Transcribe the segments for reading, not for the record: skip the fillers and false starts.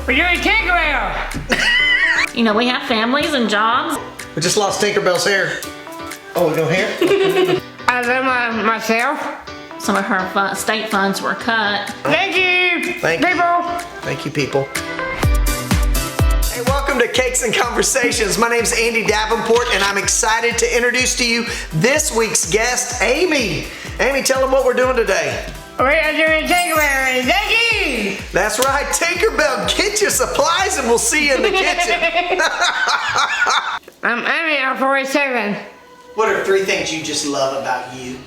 We're doing Tinkerbell. You know, we have families and jobs. We just lost Tinkerbell's hair. Oh, we go here? I love myself. Some of her state funds were cut. Thank you, people. Thank you, people. Hey, welcome to Cakes and Conversations. My name's Andy Davenport, and I'm excited to introduce to you this week's guest, Amy. Amy, tell them what we're doing today. We are doing Tinkerbell. Thank you. That's right, Tinkerbell. Get your supplies, and we'll see you in the kitchen. I'm Amy. I'm 47. What are 3 things you just love about you?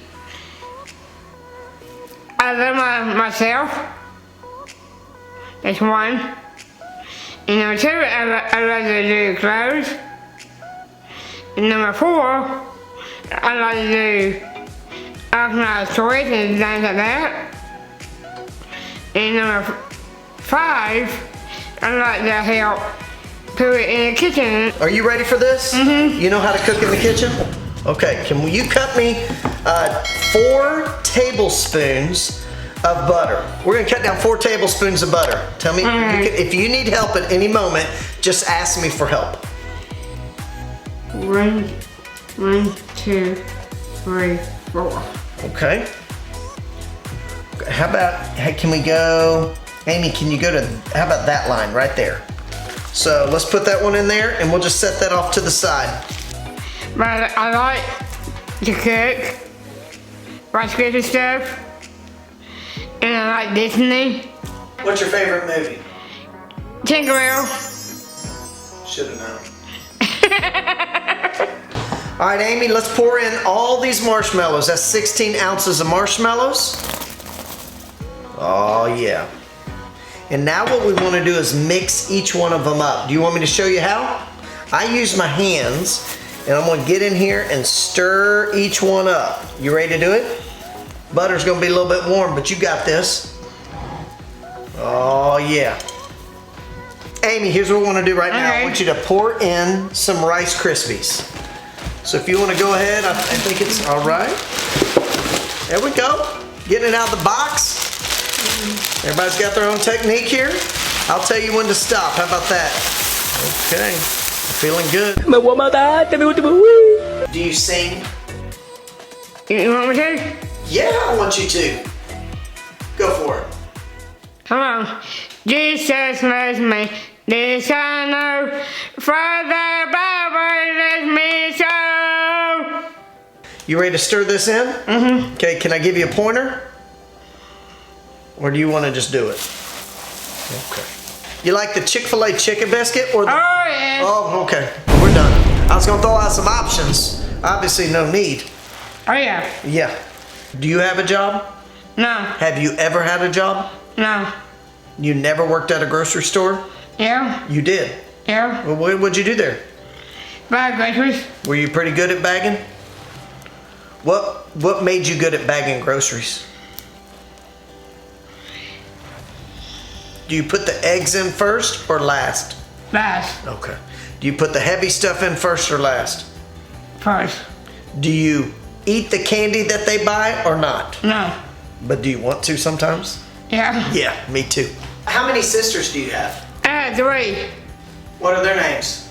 I love myself. That's 1. And number 2, I love to do clothes. And number 4, I like to do organized toys and things like that. And number 5, I like to help cook it in the kitchen. Are you ready for this? Mm-hmm. You know how to cook in the kitchen? Okay, can you cut me 4 tablespoons of butter? We're gonna cut down 4 tablespoons of butter. Tell me, if you need help at any moment, just ask me for help. 1, 2, 3, 4. Okay. How about, can we go, Amy, can you go to, how about that line right there? So let's put that one in there and we'll just set that off to the side. But I like to cook Rice Krispies stuff, and I like Disney. What's your favorite movie? Tinkerbell. Should've known. All right, Amy, let's pour in all these marshmallows. That's 16 ounces of marshmallows. Oh, yeah. And now what we want to do is mix each one of them up. Do you want me to show you how? I use my hands, and I'm going to get in here and stir each one up. You ready to do it? Butter's going to be a little bit warm, but you got this. Oh, yeah. Amy, here's what we want to do right now. I want you to pour in some Rice Krispies. So if you want to go ahead, I think it's all right. There we go. Getting it out of the box. Everybody's got their own technique here. I'll tell you when to stop. How about that? Okay. Feeling good. Do you sing? You want me to? Yeah, I want you to. Go for it. Come on. Jesus loves me. This I know. For the Bible loves me so. You ready to stir this in? Mm-hmm. Okay, can I give you a pointer? Or do you want to just do it? Okay. You like the Chick-fil-A chicken biscuit or the... Oh, yeah. Oh, okay. We're done. I was gonna throw out some options. Obviously no need. Oh, yeah. Yeah. Do you have a job? No. Have you ever had a job? No. You never worked at a grocery store? Yeah. You did? Yeah. Well, what'd you do there? Buy groceries. Were you pretty good at bagging? What made you good at bagging groceries? Do you put the eggs in first or last? Last. Okay. Do you put the heavy stuff in first or last? First. Do you eat the candy that they buy or not? No. But do you want to sometimes? Yeah. Yeah, me too. How many sisters do you have? I have 3. What are their names?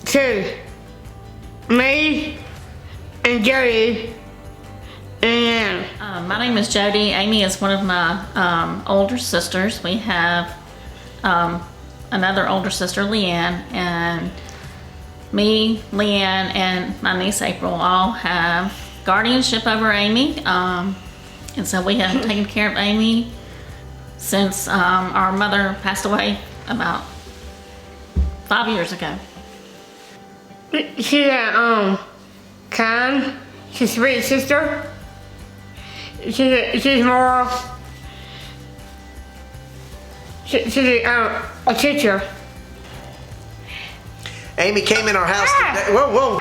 2. Me and Jodi and My name is Jodi. Amy is one of my older sisters. We have another older sister, Leanne, and me, Leanne, and my niece April all have guardianship over Amy. And so we have taken care of Amy since our mother passed away about 5 years ago. she's a kind, she's a sweet sister. She's more. She's a teacher. Amy came in our house today. Whoa, whoa.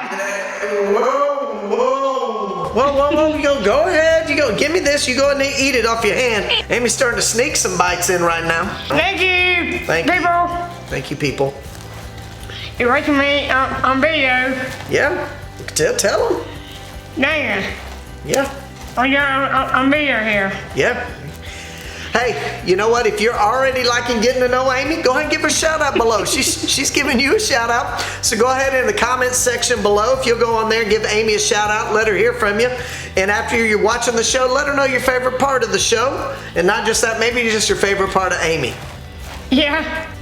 Whoa, whoa. Whoa, whoa, whoa. You go ahead. You go. Give me this. You go ahead and eat it off your hand. Amy's starting to sneak some bites in right now. Thank you, people. Thank you, people. You're watching me on video. Yeah. Tell them. Dang. Yeah. Oh, yeah, I'm video here. Yeah. Hey, you know what? If you're already liking getting to know Amy, go ahead and give her a shout out below. She's giving you a shout out. So go ahead in the comments section below. If you'll go on there, give Amy a shout out, let her hear from you. And after you're watching the show, let her know your favorite part of the show. And not just that, maybe just your favorite part of Amy. Yeah.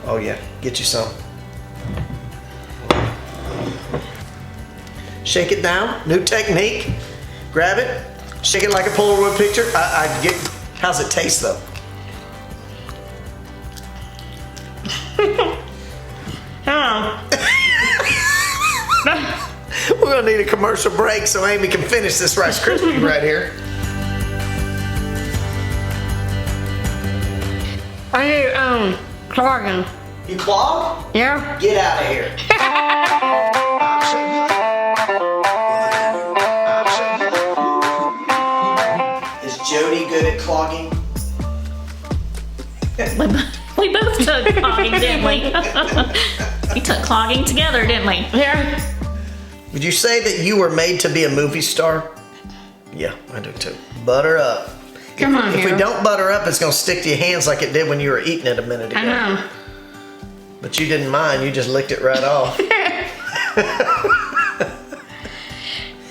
Oh yeah, get you some. Shake it down, new technique. Grab it, shake it like a Polaroid picture. How's it taste though? We're gonna need a commercial break so Amy can finish this Rice Krispie right here. I do, clogging. You clog? Yeah. Get out of here. Is Jodi good at clogging? We both took clogging, didn't we? We took clogging together, didn't we? Yeah. Would you say that you were made to be a movie star? Yeah, I do too. Butter up. Come on, If we Hero. don't butter up, it's gonna stick to your hands like it did when you were eating it a minute ago. I know. But you didn't mind, you just licked it right off.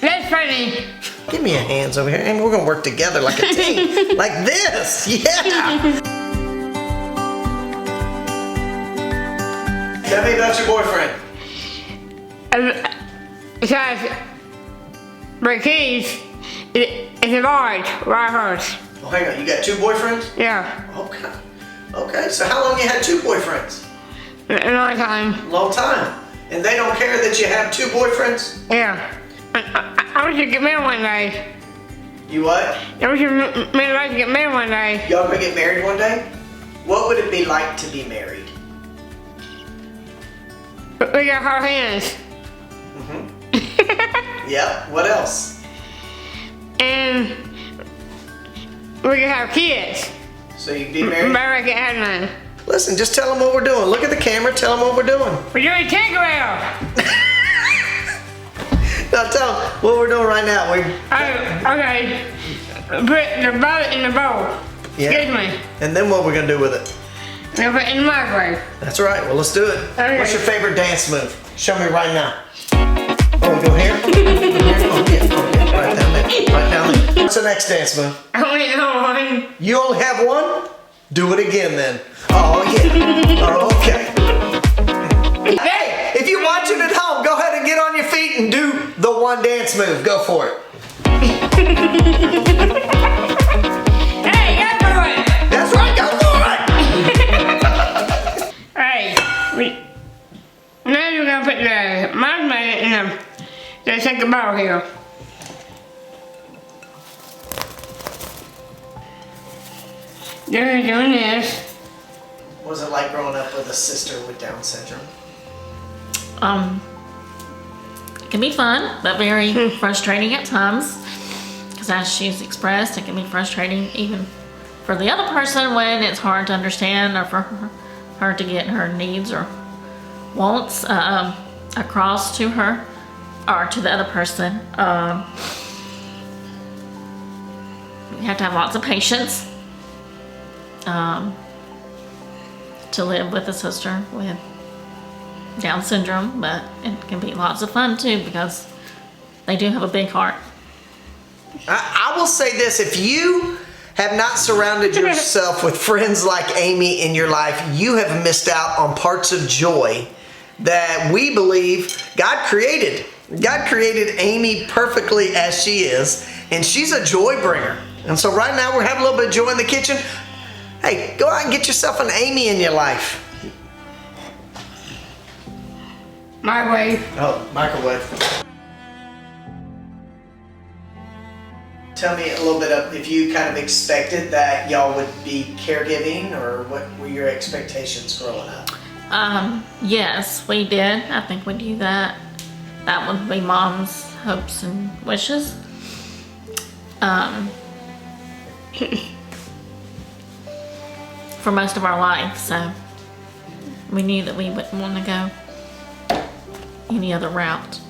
That's funny. Give me your hands over here, and we're gonna work together like a team. Like this, yeah! Tell me about your boyfriend. Besides, my keys, it's large, right hers. Oh, hang on, you got 2 boyfriends? Yeah. Okay. Okay, so how long you had 2 boyfriends? A long time. Long time. And they don't care that you have 2 boyfriends? Yeah. I wish you get married one day. You what? I wish you'd like to get married one day. Y'all gonna get married one day? What would it be like to be married? But we got hard hands. Yep, what else? And we can have kids. So you can be But married? I can have none. Listen, just tell them what we're doing. Look at the camera, tell them what we're doing. We're doing Tinkerbell. Now tell them what we're doing right now. Okay. Put the bullet in the bowl. Yeah. Excuse me. And then what we're gonna do with it? We'll put it in the microwave. That's right, well let's do it. Okay. What's your favorite dance move? Show me right now. Oh, we go here? Oh, yeah. Right down there, right down there. What's the next dance move? I only know one. You only have one? Do it again then. Oh yeah, oh, okay. Hey, if you're watching at home, go ahead and get on your feet and do the one dance move. Go for it. Hey, go for it. That's right, go for it. Hey, now you're gonna put the marshmallow in the second bowl here. You're doing this. What was it like growing up with a sister with Down syndrome? It can be fun, but very frustrating at times. Because as she's expressed, it can be frustrating even for the other person when it's hard to understand or for her to get her needs or wants across to her or to the other person. You have to have lots of patience to live with a sister with Down syndrome, but it can be lots of fun too because they do have a big heart. I will say this, if you have not surrounded yourself with friends like Amy in your life, you have missed out on parts of joy that we believe God created. God created Amy perfectly as she is, and she's a joy bringer. And so right now we're having a little bit of joy in the kitchen. Hey, go out and get yourself an Amy in your life. Microwave. Oh, microwave. Tell me a little bit of if you kind of expected that y'all would be caregiving, or what were your expectations growing up? Yes, we did. I think we do that. That would be Mom's hopes and wishes. For most of our life, so we knew that we wouldn't want to go any other route.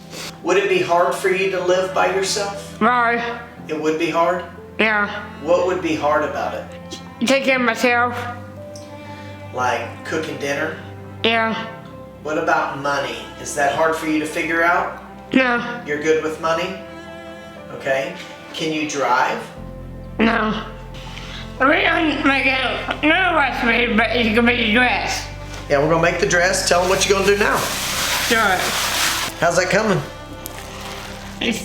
Would it be hard for you to live by yourself? Right. It would be hard? Yeah. What would be hard about it? take care of myself. Like cooking dinner? Yeah. What about money? Is that hard for you to figure out? No. You're good with money? Okay. Can you drive? No. We don't make it no recipe, but it's gonna be the dress. Yeah, we're gonna make the dress. Tell them what you're gonna do now. Sure. How's that coming? It's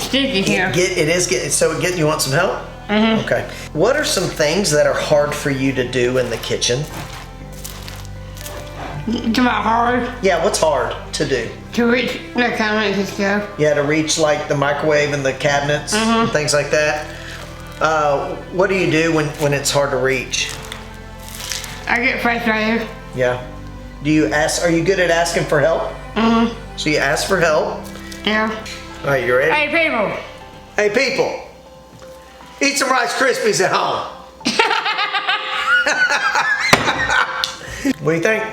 sticky here. You want some help? Mm-hmm. Okay. What are some things that are hard for you to do in the kitchen? To my hard. Yeah, what's hard to do? To reach the cabinets and stuff. Yeah, to reach like the microwave and the cabinets and things like that. What do you do when it's hard to reach? I get frustrated. Yeah. Do you ask? Are you good at asking for help? Mm-hmm. So you ask for help. Yeah. All right, you ready? Hey, people. Hey, people. Eat some Rice Krispies at home. What do you think?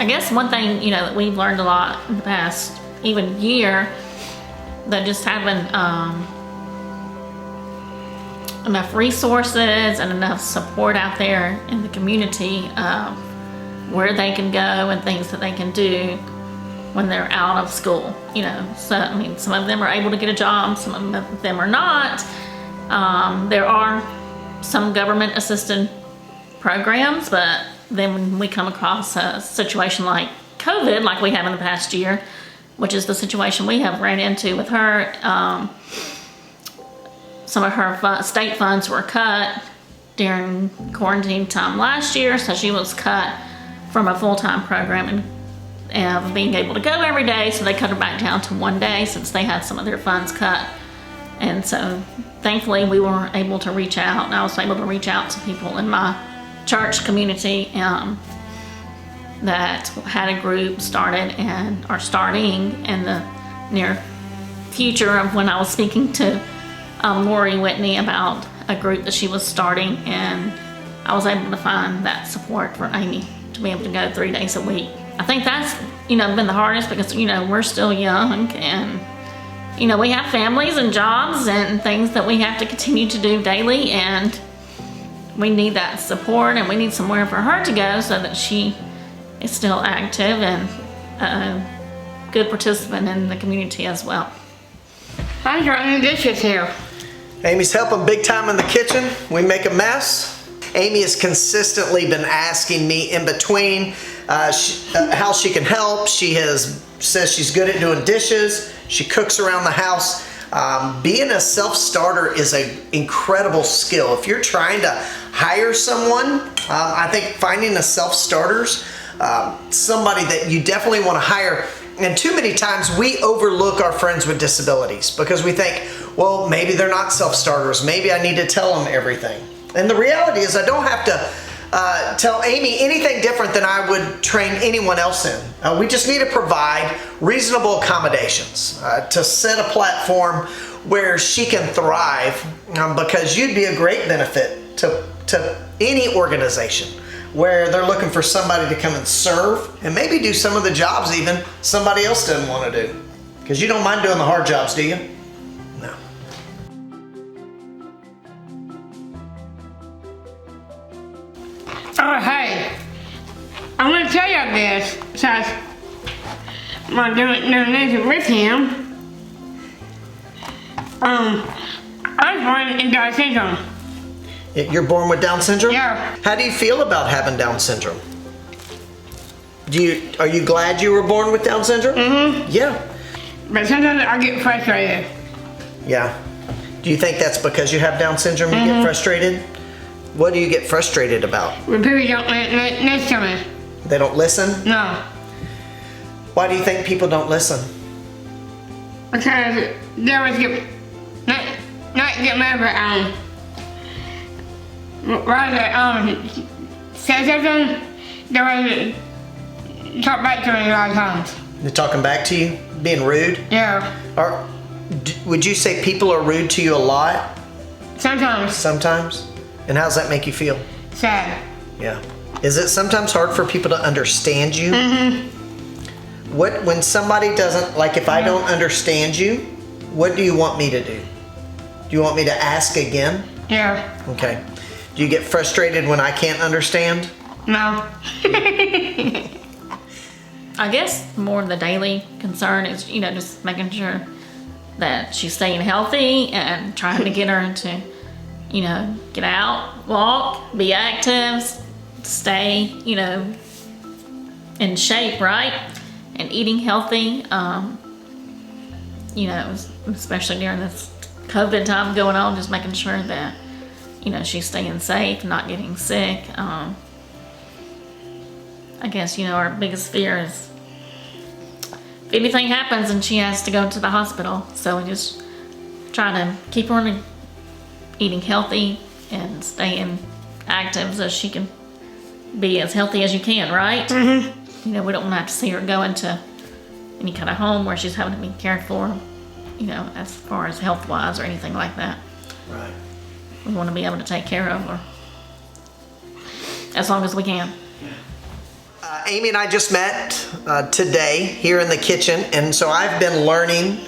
I guess one thing, you know, that we've learned a lot in the past even year, that just having enough resources and enough support out there in the community, where they can go and things that they can do when they're out of school, you know. So, I mean, some of them are able to get a job, some of them are not. There are some government assisted programs, but then when we come across a situation like COVID, like we have in the past year, which is the situation we have ran into with her, some of her state funds were cut during quarantine time last year, so she was cut from a full-time program and being able to go every day, so they cut her back down to 1 day since they had some of their funds cut. And so thankfully we were able to reach out, and I was able to reach out to people in my church community that had a group started and are starting in the near future of when I was speaking to Lori Whitney about a group that she was starting, and I was able to find that support for Amy to be able to go 3 days a week. I think that's, you know, been the hardest because, you know, we're still young and, you know, we have families and jobs and things that we have to continue to do daily, and we need that support and we need somewhere for her to go so that she is still active and a good participant in the community as well. I'm trying the dishes here. Amy's helping big time in the kitchen. We make a mess. Amy has consistently been asking me in between how she can help. She says she's good at doing dishes. She cooks around the house. Being a self-starter is an incredible skill. If you're trying to hire someone, I think finding a self-starter's somebody that you definitely want to hire. And too many times we overlook our friends with disabilities because we think, well, maybe they're not self-starters. Maybe I need to tell them everything. And the reality is I don't have to tell Amy anything different than I would train anyone else in. We just need to provide reasonable accommodations to set a platform where she can thrive, because you'd be a great benefit to any organization where they're looking for somebody to come and serve and maybe do some of the jobs even somebody else doesn't want to do. Because you don't mind doing the hard jobs, do you? No. Oh, hey. I'm going to tell you this since I'm doing this with him. I was born in Down syndrome. You're born with Down syndrome? Yeah. How do you feel about having Down syndrome? Are you glad you were born with Down syndrome? Mm-hmm. Yeah. But sometimes I get frustrated. Yeah. Do you think that's because you have Down syndrome you get frustrated? What do you get frustrated about? When people don't listen to me. They don't listen? No. Why do you think people don't listen? Because they always not get mad, but rather say something, they always talk back to me a lot of times. They're talking back to you? Being rude? Yeah. Or would you say people are rude to you a lot? Sometimes. Sometimes? And how does that make you feel? Sad. Yeah. Is it sometimes hard for people to understand you? When somebody doesn't, like if I don't understand you, what do you want me to do? Do you want me to ask again? Yeah. Okay. Do you get frustrated when I can't understand? No. I guess more the daily concern is, you know, just making sure that she's staying healthy and trying to get her to, you know, get out, walk, be active, stay, you know, in shape, right? And eating healthy, you know, especially during this COVID time going on, just making sure that, you know, she's staying safe, not getting sick. I guess, you know, our biggest fear is if anything happens and she has to go to the hospital. So we just try to keep her eating healthy and staying active so she can be as healthy as you can, right? You know, we don't want to have to see her go into any kind of home where she's having to be cared for, you know, as far as health-wise or anything like that. Right. We want to be able to take care of her as long as we can. Amy and I just met today here in the kitchen, and so I've been learning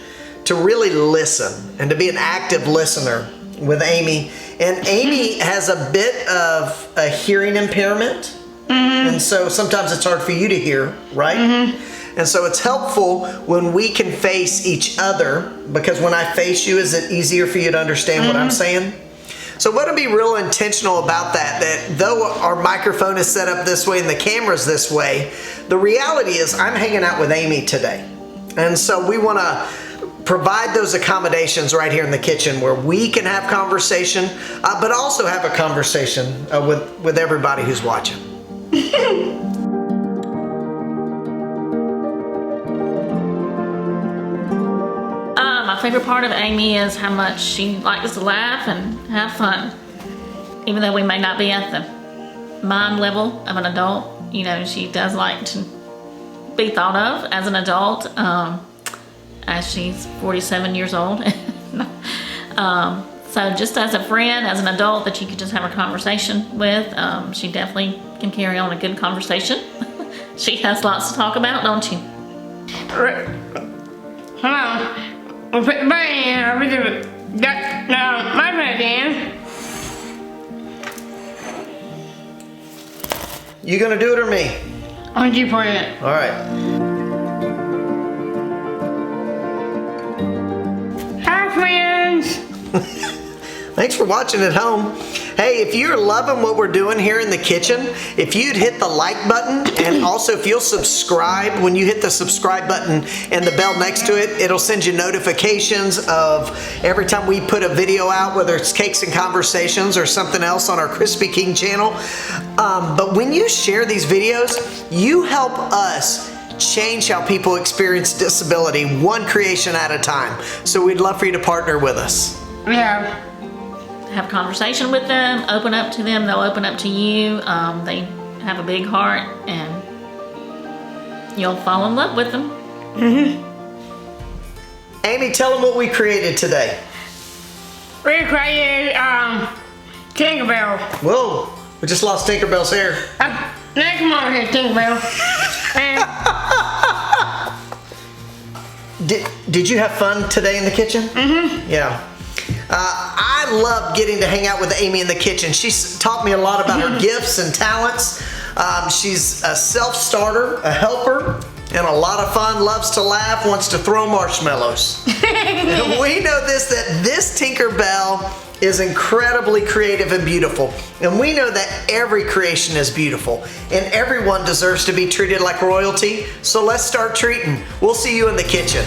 to really listen and to be an active listener with Amy. And Amy has a bit of a hearing impairment, and so sometimes it's hard for you to hear, right? And so it's helpful when we can face each other, because when I face you, is it easier for you to understand what I'm saying? So I want to be real intentional about that though our microphone is set up this way and the camera's this way, the reality is I'm hanging out with Amy today. And so we want to provide those accommodations right here in the kitchen where we can have conversation, but also have a conversation with everybody who's watching. My favorite part of Amy is how much she likes to laugh and have fun. Even though we may not be at the mind level of an adult, you know, she does like to be thought of as an adult, as she's 47 years old. So just as a friend, as an adult that you could just have a conversation with, she definitely can carry on a good conversation. She has lots to talk about, don't you? Hello. We'll put the button in over the microphone in. You gonna do it or me? I want you to put it. All right. Hi, friends. Thanks for watching at home. Hey, if you're loving what we're doing here in the kitchen, if you'd hit the like button, and also if you'll subscribe, when you hit the subscribe button and the bell next to it, it'll send you notifications of every time we put a video out, whether it's Cakes and Conversations or something else on our Crispy King channel. But when you share these videos, you help us change how people experience disability one creation at a time. So we'd love for you to partner with us. Yeah. Have a conversation with them, open up to them, they'll open up to you. They have a big heart and you'll fall in love with them. Amy, tell them what we created today. We created Tinkerbell. Whoa, we just lost Tinkerbell's hair. Now come over here, Tinkerbell. Did you have fun today in the kitchen? Yeah. I love getting to hang out with Amy in the kitchen. She's taught me a lot about her gifts and talents. She's a self-starter, a helper, and a lot of fun, loves to laugh, wants to throw marshmallows. And we know that this Tinkerbell is incredibly creative and beautiful. And we know that every creation is beautiful and everyone deserves to be treated like royalty. So let's start treating. We'll see you in the kitchen.